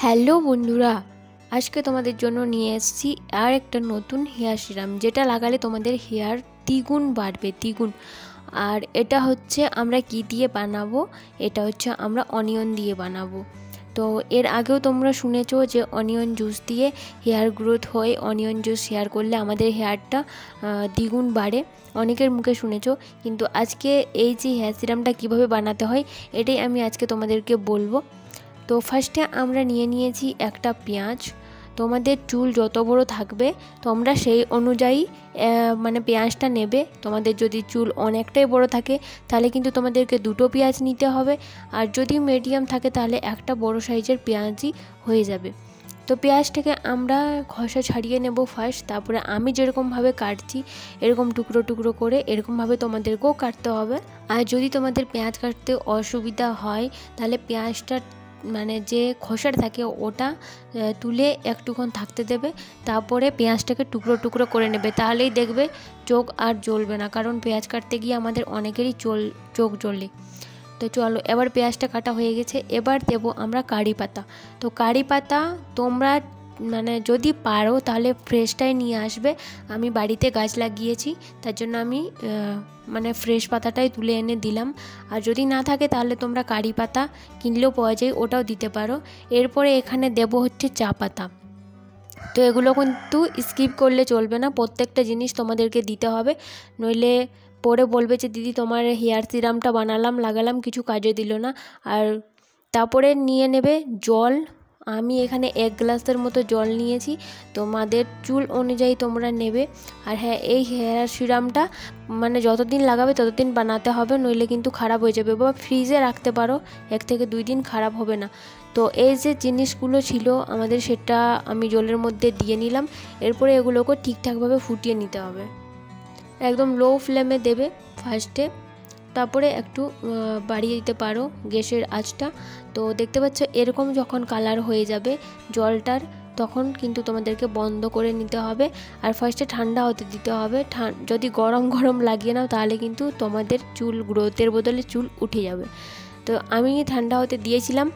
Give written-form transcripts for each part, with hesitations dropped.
Hello বন্ধুরা, আজকে তোমাদের জন্য নিয়ে এসেছি আর একটা নতুন হেয়ার সিরাম, যেটা লাগালে তোমাদের হেয়ার দ্বিগুণ বাড়বে, দ্বিগুণ। আর এটা হচ্ছে আমরা কি দিয়ে বানাবো? এটা হচ্ছে আমরা অনিয়ন দিয়ে বানাবো। তো এর আগেও তোমরা শুনেছো যে অনিয়ন জুস দিয়ে হেয়ার গ্রোথ হয়, অনিয়ন জুস শেয়ার করলে আমাদের হেয়ারটা দ্বিগুণ বাড়ে, অনেকের মুখে শুনেছো। কিন্তু আজকে এই যে হেয়ার সিরামটা কীভাবে বানাতে হয় এটাই আমি আজকে তোমাদেরকে বলবো। তো ফার্স্টে আমরা নিয়ে নিয়েছি একটা পেঁয়াজ। তোমাদের চুল যত বড় থাকবে তোমরা সেই অনুযায়ী মানে পেঁয়াজটা নেবে। তোমাদের যদি চুল অনেকটাই বড় থাকে তাহলে কিন্তু তোমাদেরকে দুটো পেঁয়াজ নিতে হবে, আর যদি মিডিয়াম থাকে তাহলে একটা বড় সাইজের পেঁয়াজই হয়ে যাবে। তো পেঁয়াজটাকে আমরা খোসা ছাড়িয়ে নেব ফার্স্ট, তারপরে আমি যেরকমভাবে কাটছি এরকম টুকরো টুকরো করে এরকমভাবে তোমাদেরকেও কাটতে হবে। আর যদি তোমাদের পেঁয়াজ কাটতে অসুবিধা হয় তাহলে পেঁয়াজটা মানে যে খোসাটা থাকে ওটা তুলে একটুক্ষণ থাকতে দেবে, তারপরে পেঁয়াজটাকে টুকরো টুকরো করে নেবে। তাহলেই দেখবে চোখ আর জ্বলবে না, কারণ পেঁয়াজ কাটতে গিয়ে আমাদের অনেকেরই চোখ জ্বলে। তো চলো, এবার পেঁয়াজটা কাটা হয়ে গেছে, এবার দেবো আমরা কারি পাতা। তো কারি পাতা তোমরা মানে যদি পারো তাহলে ফ্রেশটাই নিয়ে আসবে। আমি বাড়িতে গাছ লাগিয়েছি, তার জন্য আমি মানে ফ্রেশ পাতাটাই তুলে এনে দিলাম। আর যদি না থাকে তাহলে তোমরা কারি পাতা কিনলেও পাওয়া যায়, ওটাও দিতে পারো। এরপরে এখানে দেবো হচ্ছে চা পাতা। তো এগুলো কিন্তু স্কিপ করলে চলবে না, প্রত্যেকটা জিনিস তোমাদেরকে দিতে হবে, নইলে পরে বলবে যে দিদি তোমার হেয়ার সিরামটা বানালাম লাগালাম কিছু কাজে দিল না। আর তারপরে নিয়ে নেবে জল। আমি এখানে 1 গ্লাসের মতো জল নিয়েছি, তোমাদের চুল অনুযায়ী তোমরা নেবে। আর হ্যাঁ, এই হেয়ার সিরামটা মানে যতদিন লাগাবে ততদিন বানাতে হবে, নইলে কিন্তু খারাপ হয়ে যাবে। বা ফ্রিজে রাখতে পারো, 1 থেকে 2 দিন খারাপ হবে না। তো এই যে জিনিসগুলো ছিল আমাদের, সেটা আমি জলের মধ্যে দিয়ে নিলাম। এরপরে এগুলোকে ঠিকঠাকভাবে ফুটিয়ে নিতে হবে, একদম লো ফ্লেমে দেবে ফার্স্টে, তারপরে একটু বাড়িয়ে দিতে পারো গ্যাসের আঁচটা। তো দেখতে পাচ্ছ এরকম যখন কালার হয়ে যাবে জলটার, তখন কিন্তু তোমাদেরকে বন্ধ করে নিতে হবে। আর ফার্স্টে ঠান্ডা হতে দিতে হবে। যদি গরম গরম লাগিয়ে নাও তাহলে কিন্তু তোমাদের চুল গ্রোথের বদলে চুল উঠে যাবে। তো আমি ঠান্ডা হতে দিয়েছিলাম,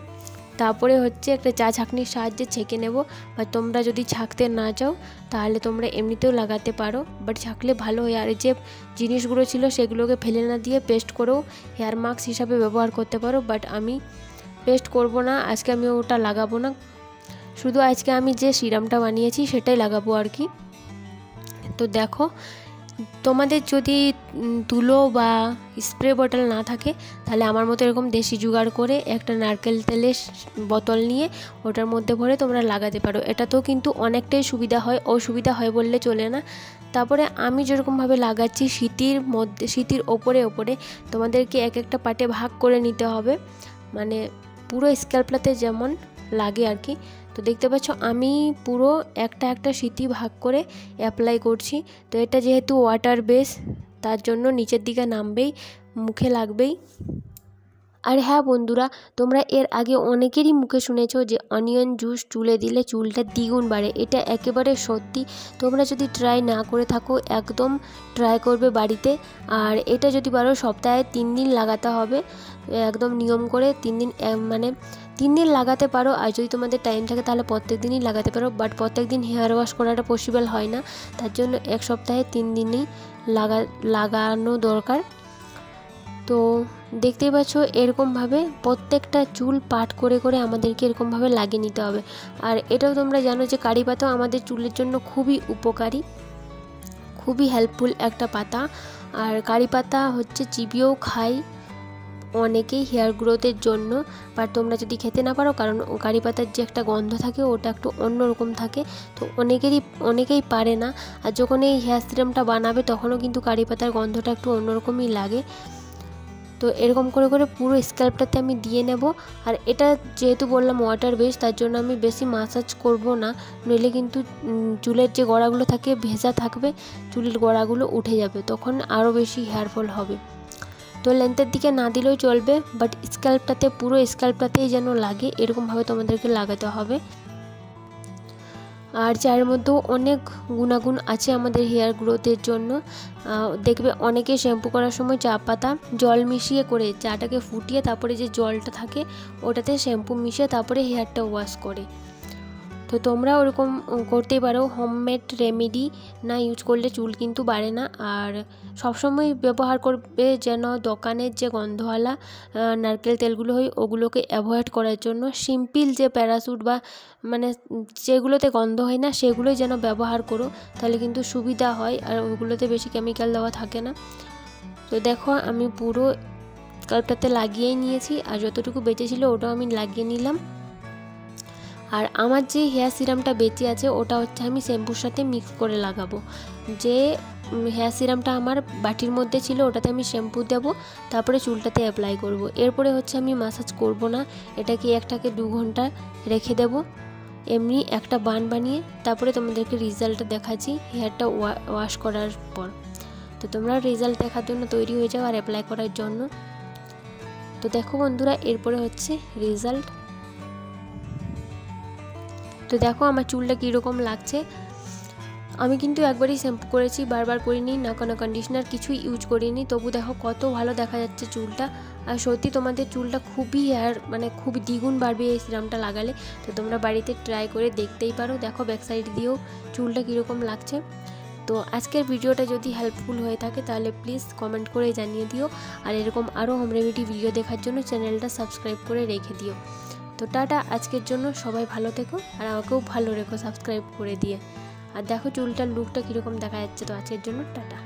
তারপরে হচ্ছে একটা চা ছাঁকনির সাহায্যে ছেঁকে নেব। বা তোমরা যদি ছাঁকতে না চাও তাহলে তোমরা এমনিতেও লাগাতে পারো, বাট ছাঁকলে ভালো হয়। আর যে জিনিসগুলো ছিল সেগুলোকে ফেলে না দিয়ে পেস্ট করেও হেয়ার মাস্ক হিসাবে ব্যবহার করতে পারো, বাট আমি পেস্ট করব না আজকে, আমি ওটা লাগাবো না। শুধু আজকে আমি যে সিরামটা বানিয়েছি সেটাই লাগাবো আর কি। তো দেখো, তোমাদের যদি তুলো বা স্প্রে বটল না থাকে তাহলে আমার মতো এরকম দেশি জোগাড় করে একটা নারকেল তেলের বোতল নিয়ে ওটার মধ্যে ভরে তোমরা লাগাতে পারো। এটাতেও কিন্তু অনেকটাই সুবিধা হয়, অসুবিধা হয় বললে চলে না। তারপরে আমি যেরকমভাবে লাগাচ্ছি শীতির ওপরে তোমাদেরকে এক একটা পার্টে ভাগ করে নিতে হবে, মানে পুরো স্ক্যাল্পটাতে যেমন লাগে আর কি। তো দেখতে পাচ্ছ আমি পুরো একটা শীতি ভাগ করে অ্যাপ্লাই করছি। তো এটা যেহেতু ওয়াটার বেস, তার জন্য নিচের দিকে নামবেই, মুখে লাগবেই। আর হ্যাঁ বন্ধুরা, তোমরা এর আগে অনেকেরই মুখে শুনেছো যে অনিয়ন জুস চুলে দিলে চুলটা দ্বিগুণ বাড়ে। এটা একেবারে সত্যি। তোমরা যদি ট্রাই না করে থাকো একদম ট্রাই করবে বাড়িতে। আর এটা যদি পারো সপ্তাহে 3 দিন লাগাতে হবে, একদম নিয়ম করে 3 দিন, মানে 3 দিন লাগাতে পারো। আর যদি তোমাদের টাইম থাকে তাহলে প্রত্যেক দিনই লাগাতে পারো, বাট প্রত্যেক দিন হেয়ার ওয়াশ করাটা পসিবল হয় না, তার জন্য 1 সপ্তাহে 3 দিনই লাগানো দরকার। তো দেখতেই পাচ্ছ এরকমভাবে প্রত্যেকটা চুল পাট করে করে আমাদেরকে এরকমভাবে লাগিয়ে নিতে হবে। আর এটাও তোমরা জানো যে কারি পাতাও আমাদের চুলের জন্য খুবই উপকারী, খুবই হেল্পফুল একটা পাতা। আর কারি পাতা হচ্ছে চিবিয়েও খাই অনেকেই হেয়ার গ্রোথের জন্য। বাট তোমরা যদি খেতে না পারো, কারণ কারি পাতার যে একটা গন্ধ থাকে ওটা একটু অন্যরকম থাকে, তো অনেকেই পারে না। আর যখন এই হেয়ার সিরামটা বানাবে তখনও কিন্তু কারি পাতার গন্ধটা একটু অন্যরকমই লাগে। তো এরকম করে করে পুরো স্ক্যাল্পটাতে আমি দিয়ে নেব। আর এটা যেহেতু বললাম ওয়াটার বেস, তার জন্য আমি বেশি মাসাজ করব না, নইলে কিন্তু চুলের যে গোড়াগুলো থাকে ভেজা থাকবে, চুলের গোড়াগুলো উঠে যাবে, তখন আরও বেশি হেয়ার ফল হবে। তো লেন্থের দিকে না দিলেও চলবে, বাট স্ক্যাল্পটাতে পুরো স্ক্যাল্পটাতেই যেন লাগে এরকমভাবে তোমাদেরকে লাগাতে হবে। আর চায়ের মধ্যেও অনেক গুণাগুণ আছে আমাদের হেয়ার গ্রোথের জন্য। দেখবে অনেকে শ্যাম্পু করার সময় চা পাতা জল মিশিয়ে করে, চাটাকে ফুটিয়ে তারপরে যে জলটা থাকে ওটাতে শ্যাম্পু মিশিয়ে তারপরে হেয়ারটা ওয়াশ করে। তো তোমরা ওরকম করতেই পারো, হোমমেড রেমেডি না ইউজ করলে চুল কিন্তু বাড়ে না। আর সবসময় ব্যবহার করবে যেন দোকানের যে গন্ধওয়ালা নারকেল তেলগুলো হয় ওগুলোকে অ্যাভয়েড করার জন্য সিম্পল যে প্যারাশুট বা মানে যেগুলোতে গন্ধ হয় না সেগুলোই যেন ব্যবহার করো, তাহলে কিন্তু সুবিধা হয় আর ওগুলোতে বেশি কেমিক্যাল দেওয়া থাকে না। তো দেখো আমি পুরো স্কাল্পটাতে লাগিয়েই নিয়েছি, আর যতটুকু বেঁচেছিল ওটাও আমি লাগিয়ে নিলাম। আর আমার যে হেয়ার সিরামটা বেঁচে আছে ওটা হচ্ছে আমি শ্যাম্পুর সাথে মিক্স করে লাগাবো। যে হেয়ার সিরামটা আমার বাটির মধ্যে ছিল ওটাতে আমি শ্যাম্পু দেবো, তারপরে চুলটাতে অ্যাপ্লাই করব। এরপরে হচ্ছে আমি ম্যাসাজ করব না, এটাকে 1 থেকে 2 ঘন্টা রেখে দেব এমনি একটা বান বানিয়ে। তারপরে তোমাদেরকে রেজাল্টটা দেখাচ্ছি হেয়ারটা ওয়াশ করার পর। তো তোমরা রেজাল্ট দেখার জন্য তৈরি হয়ে যাও আর অ্যাপ্লাই করার জন্য। তো দেখো বন্ধুরা, এরপরে হচ্ছে রেজাল্ট। তো দেখো আমার চুলটা কীরকম লাগছে। আমি কিন্তু একবারই শ্যাম্পু করেছি, বারবার করিনি, না কোনো কন্ডিশনার কিছুই ইউজ করিনি, তবু দেখো কত ভালো দেখা যাচ্ছে চুলটা। আর সত্যি তোমাদের চুলটা খুবই মানে খুবই দ্বিগুণ বাড়বে এই সিরামটা লাগালে। তো তোমরা বাড়িতে ট্রাই করে দেখতেই পারো। দেখো ব্যাক সাইড দিয়েও চুলটা কীরকম লাগছে। তো আজকের ভিডিওটা যদি হেল্পফুল হয়ে থাকে তাহলে প্লিজ কমেন্ট করে জানিয়ে দিও। আর এরকম আরও হোম রেমেডি ভিডিও দেখার জন্য চ্যানেলটা সাবস্ক্রাইব করে রেখে দিও। তো টাটা, আজকের জন্য সবাই ভালো থেকো আর আমাকেও ভালো রেখো সাবস্ক্রাইব করে দিয়ে। আর দেখো চুলটার লুকটা কীরকম দেখা যাচ্ছে। তো আজকের জন্য টাটা।